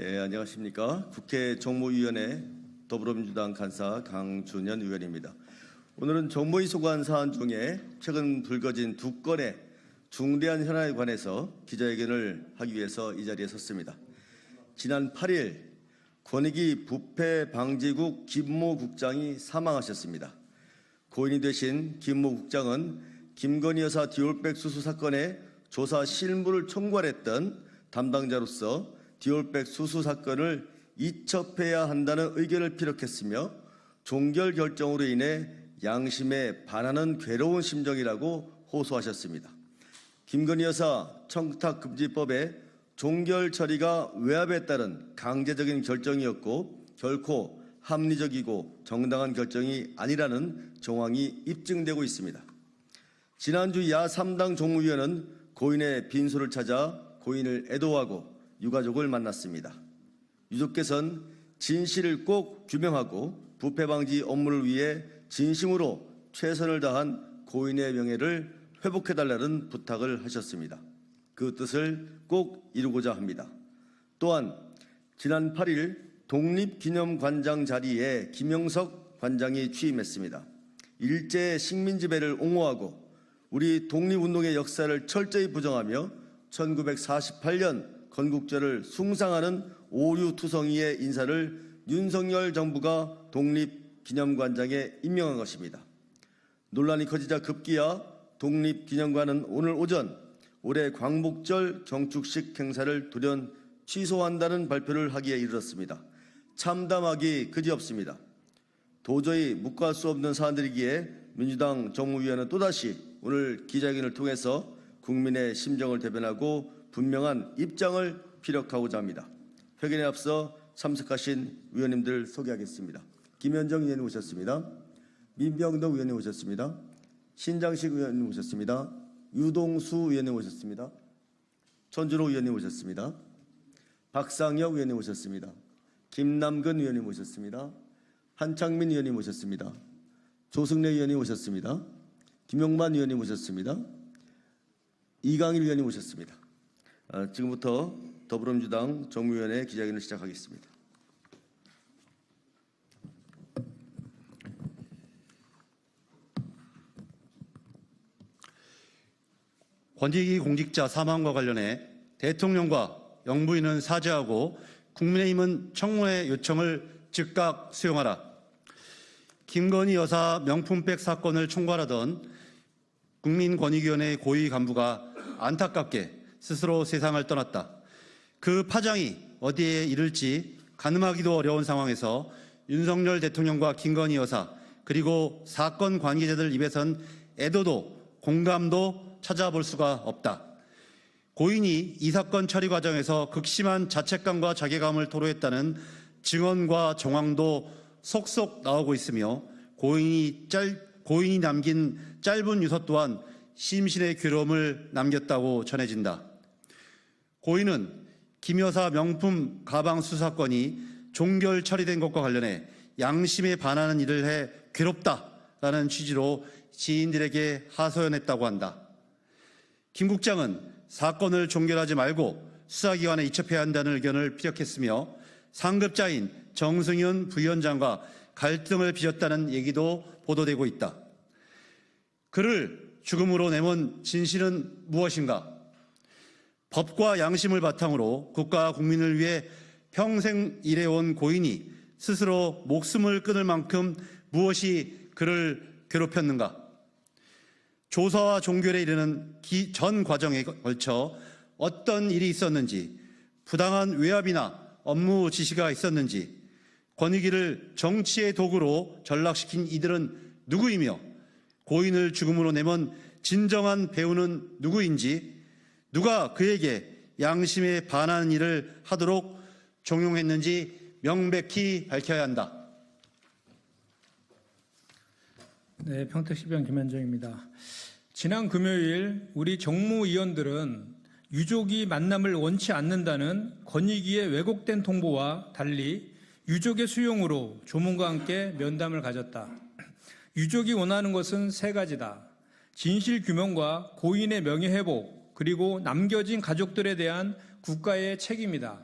안녕하십니까. 국회 정무위원회 더불어민주당 간사 강준현 의원입니다. 오늘은 정무위 소관 사안 중에 최근 불거진 두 건의 중대한 현안에 관해서 기자회견을 하기 위해서 이 자리에 섰습니다. 지난 8일 권익위 부패방지국 김모 국장이 사망하셨습니다. 고인이 되신 김모 국장은 김건희 여사 디올백 수수 사건의 조사 실무를 총괄했던 담당자로서 디올백 수수 사건을 이첩해야 한다는 의견을 피력했으며 종결 결정으로 인해 양심에 반하는 괴로운 심정이라고 호소하셨습니다. 김건희 여사 청탁금지법의 종결 처리가 외압에 따른 강제적인 결정이었고 결코 합리적이고 정당한 결정이 아니라는 정황이 입증되고 있습니다. 지난주 야3당 종무위원은 고인의 빈소를 찾아 고인을 애도하고 유가족을 만났습니다. 유족께서는 진실을 꼭 규명하고 부패 방지 업무를 위해 진심으로 최선을 다한 고인의 명예를 회복해달라는 부탁을 하셨습니다. 그 뜻을 꼭 이루고자 합니다. 또한 지난 8일 독립기념관장 자리에 김영석 관장이 취임했습니다. 일제 식민지배를 옹호하고 우리 독립운동의 역사를 철저히 부정하며 1948년 건국절을 숭상하는 오류투성이의 인사를 윤석열 정부가 독립기념관장에 임명한 것입니다. 논란이 커지자 급기야 독립기념관은 오늘 오전 올해 광복절 경축식 행사를 돌연 취소한다는 발표를 하기에 이르렀습니다. 참담하기 그지없습니다. 도저히 묵과할 수 없는 사안들이기에 민주당 정무위원은 또다시 오늘 기자회견을 통해서 국민의 심정을 대변하고 분명한 입장을 피력하고자 합니다. 회견에 앞서 참석하신 위원님들 소개하겠습니다. 김현정 의원님 오셨습니다. 민병덕 의원님 오셨습니다. 신장식 의원님 오셨습니다. 유동수 의원님 오셨습니다. 천준호 의원님 오셨습니다. 박상혁 의원님 오셨습니다. 김남근 의원님 오셨습니다. 한창민 의원님 오셨습니다. 조승래 의원님 오셨습니다. 김용만 의원님 오셨습니다. 이강일 의원님 오셨습니다. 지금부터 더불어민주당 정무위원회 기자회견을 시작하겠습니다. 권익위 공직자 사망과 관련해 대통령과 영부인은 사죄하고 국민의힘은 청문회 요청을 즉각 수용하라. 김건희 여사 명품백 사건을 총괄하던 국민권익위원회 고위 간부가 안타깝게 스스로 세상을 떠났다. 그 파장이 어디에 이를지 가늠하기도 어려운 상황에서 윤석열 대통령과 김건희 여사 그리고 사건 관계자들 입에선 애도도 공감도 찾아볼 수가 없다. 고인이 이 사건 처리 과정에서 극심한 자책감과 자괴감을 토로했다는 증언과 정황도 속속 나오고 있으며 고인이 남긴 짧은 유서 또한 심신의 괴로움을 남겼다고 전해진다. 고인은 김 여사 명품 가방 수사건이 종결 처리된 것과 관련해 양심에 반하는 일을 해 괴롭다라는 취지로 지인들에게 하소연했다고 한다. 김 국장은 사건을 종결하지 말고 수사기관에 이첩해야 한다는 의견을 피력했으며 상급자인 정승윤 부위원장과 갈등을 빚었다는 얘기도 보도되고 있다. 그를 죽음으로 내몬 진실은 무엇인가? 법과 양심을 바탕으로 국가와 국민을 위해 평생 일해온 고인이 스스로 목숨을 끊을 만큼 무엇이 그를 괴롭혔는가? 조사와 종결에 이르는 전 과정에 걸쳐 어떤 일이 있었는지, 부당한 외압이나 업무 지시가 있었는지, 권익위를 정치의 도구로 전락시킨 이들은 누구이며 고인을 죽음으로 내몬 진정한 배우는 누구인지, 누가 그에게 양심에 반하는 일을 하도록 종용했는지 명백히 밝혀야 한다. 네, 평택시병 김현정입니다. 지난 금요일 우리 정무위원들은 유족이 만남을 원치 않는다는 권익위의 왜곡된 통보와 달리 유족의 수용으로 조문과 함께 면담을 가졌다. 유족이 원하는 것은 세 가지다. 진실 규명과 고인의 명예 회복, 그리고 남겨진 가족들에 대한 국가의 책임이다.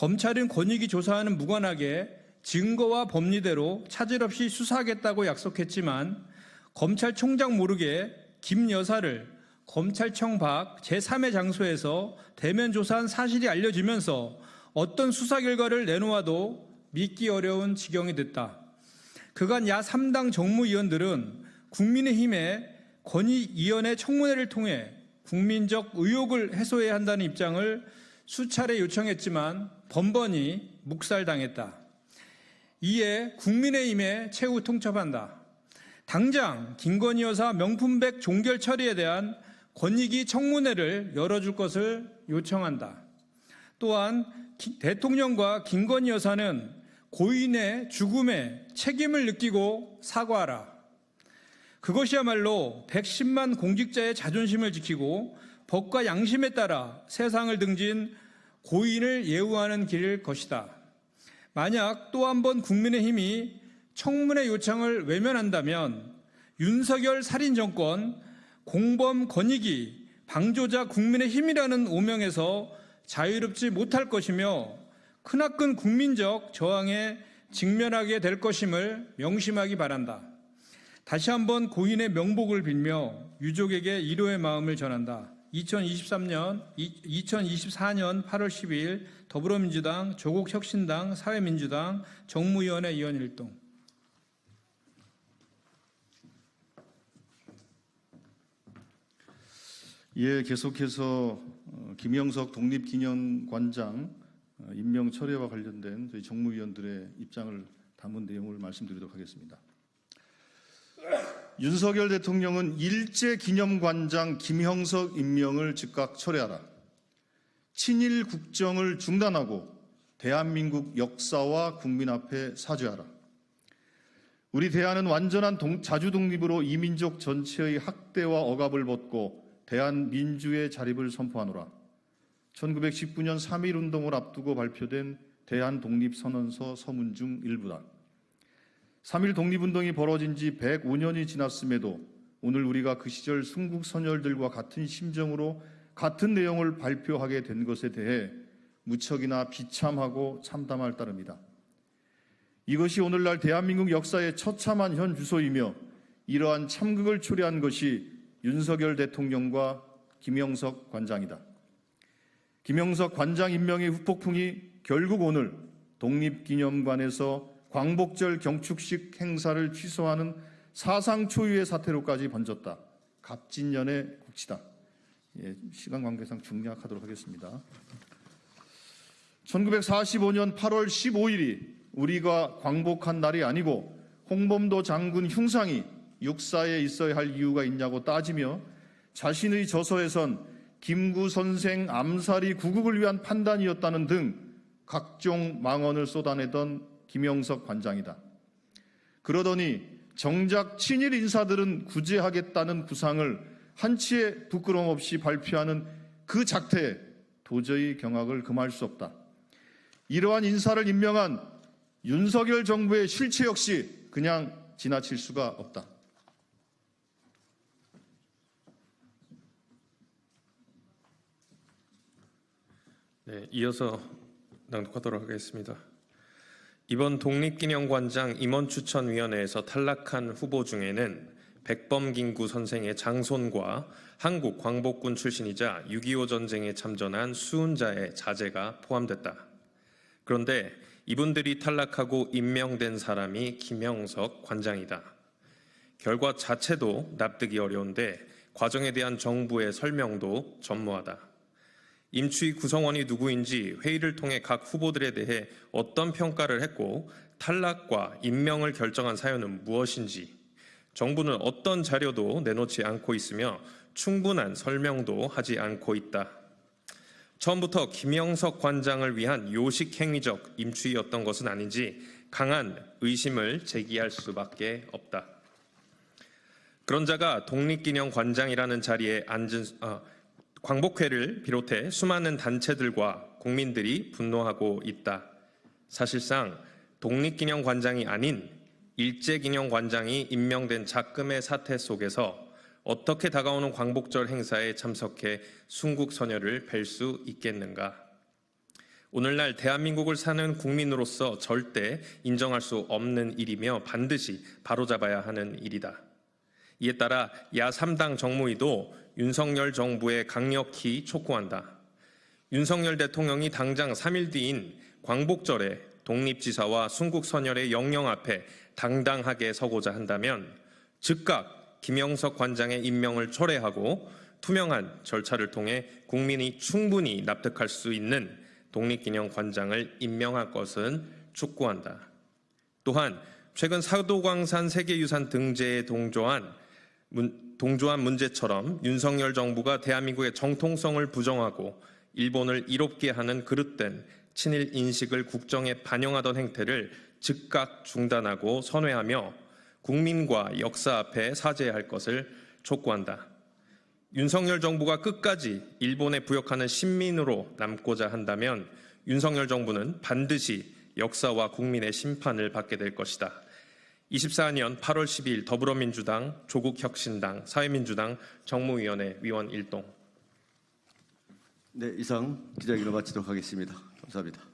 검찰은 권익위 조사와는 무관하게 증거와 법리대로 차질 없이 수사하겠다고 약속했지만 검찰총장 모르게 김 여사를 검찰청 밖 제3의 장소에서 대면 조사한 사실이 알려지면서 어떤 수사 결과를 내놓아도 믿기 어려운 지경이 됐다. 그간 야 3당 정무위원들은 국민의힘의 권익위원회 청문회를 통해 국민적 의혹을 해소해야 한다는 입장을 수차례 요청했지만 번번이 묵살당했다. 이에 국민의힘에 최후 통첩한다. 당장 김건희 여사 명품백 종결 처리에 대한 권익위 청문회를 열어줄 것을 요청한다. 또한 대통령과 김건희 여사는 고인의 죽음에 책임을 느끼고 사과하라. 그것이야말로 110만 공직자의 자존심을 지키고 법과 양심에 따라 세상을 등진 고인을 예우하는 길일 것이다. 만약 또 한 번 국민의힘이 청문회 요청을 외면한다면 윤석열 살인정권, 공범 권익위, 방조자 국민의힘이라는 오명에서 자유롭지 못할 것이며 크나큰 국민적 저항에 직면하게 될 것임을 명심하기 바란다. 다시 한번 고인의 명복을 빌며 유족에게 위로의 마음을 전한다. 2024년 8월 12일 더불어민주당, 조국혁신당, 사회민주당 정무위원회 위원 일동. 예, 계속해서 김영석 독립기념관장 임명 철회와 관련된 저희 정무위원들의 입장을 담은 내용을 말씀드리도록 하겠습니다. 윤석열 대통령은 일제기념관장 김형석 임명을 즉각 철회하라. 친일 국정을 중단하고 대한민국 역사와 국민 앞에 사죄하라. 우리 대한은 완전한 자주독립으로 이민족 전체의 학대와 억압을 벗고 대한민주의 자립을 선포하노라. 1919년 3.1운동을 앞두고 발표된 대한독립선언서 서문 중 일부다. 3.1 독립운동이 벌어진 지 105년이 지났음에도 오늘 우리가 그 시절 순국선열들과 같은 심정으로 같은 내용을 발표하게 된 것에 대해 무척이나 비참하고 참담할 따름이다. 이것이 오늘날 대한민국 역사의 처참한 현 주소이며 이러한 참극을 초래한 것이 윤석열 대통령과 김영석 관장이다. 김영석 관장 임명의 후폭풍이 결국 오늘 독립기념관에서 광복절 경축식 행사를 취소하는 사상 초유의 사태로까지 번졌다. 갑진년의 국치다. 예, 시간 관계상 중략하도록 하겠습니다. 1945년 8월 15일이 우리가 광복한 날이 아니고 홍범도 장군 흉상이 육사에 있어야 할 이유가 있냐고 따지며 자신의 저서에선 김구 선생 암살이 구국을 위한 판단이었다는 등 각종 망언을 쏟아내던 김영석 관장이다. 그러더니 정작 친일 인사들은 구제하겠다는 구상을 한치의 부끄러움 없이 발표하는 그 작태에 도저히 경악을 금할 수 없다. 이러한 인사를 임명한 윤석열 정부의 실체 역시 그냥 지나칠 수가 없다. 네, 이어서 낭독하도록 하겠습니다. 이번 독립기념관장 임원추천위원회에서 탈락한 후보 중에는 백범김구 선생의 장손과 한국 광복군 출신이자 6.25 전쟁에 참전한 수훈자의 자제가 포함됐다. 그런데 이분들이 탈락하고 임명된 사람이 김영석 관장이다. 결과 자체도 납득이 어려운데 과정에 대한 정부의 설명도 전무하다. 임추위 구성원이 누구인지 회의를 통해 각 후보들에 대해 어떤 평가를 했고 탈락과 임명을 결정한 사연은 무엇인지 정부는 어떤 자료도 내놓지 않고 있으며 충분한 설명도 하지 않고 있다. 처음부터 김영석 관장을 위한 요식행위적 임추위였던 것은 아닌지 강한 의심을 제기할 수밖에 없다. 그런 자가 독립기념관장이라는 자리에 앉은 광복회를 비롯해 수많은 단체들과 국민들이 분노하고 있다. 사실상 독립기념관장이 아닌 일제기념관장이 임명된 작금의 사태 속에서 어떻게 다가오는 광복절 행사에 참석해 순국선열을 뵐 수 있겠는가? 오늘날 대한민국을 사는 국민으로서 절대 인정할 수 없는 일이며 반드시 바로잡아야 하는 일이다. 이에 따라 야3당 정무위도 윤석열 정부에 강력히 촉구한다. 윤석열 대통령이 당장 3일 뒤인 광복절에 독립지사와 순국선열의 영령 앞에 당당하게 서고자 한다면 즉각 김영석 관장의 임명을 철회하고 투명한 절차를 통해 국민이 충분히 납득할 수 있는 독립기념관장을 임명할 것은 촉구한다. 또한 최근 사도광산 세계유산 등재에 동조한 문제처럼 윤석열 정부가 대한민국의 정통성을 부정하고 일본을 이롭게 하는 그릇된 친일 인식을 국정에 반영하던 행태를 즉각 중단하고 선회하며 국민과 역사 앞에 사죄할 것을 촉구한다. 윤석열 정부가 끝까지 일본에 부역하는 신민으로 남고자 한다면 윤석열 정부는 반드시 역사와 국민의 심판을 받게 될 것이다. 24년 8월 12일 더불어민주당, 조국혁신당, 사회민주당 정무위원회 위원 일동. 네, 이상 기자회견을 마치도록 하겠습니다. 감사합니다.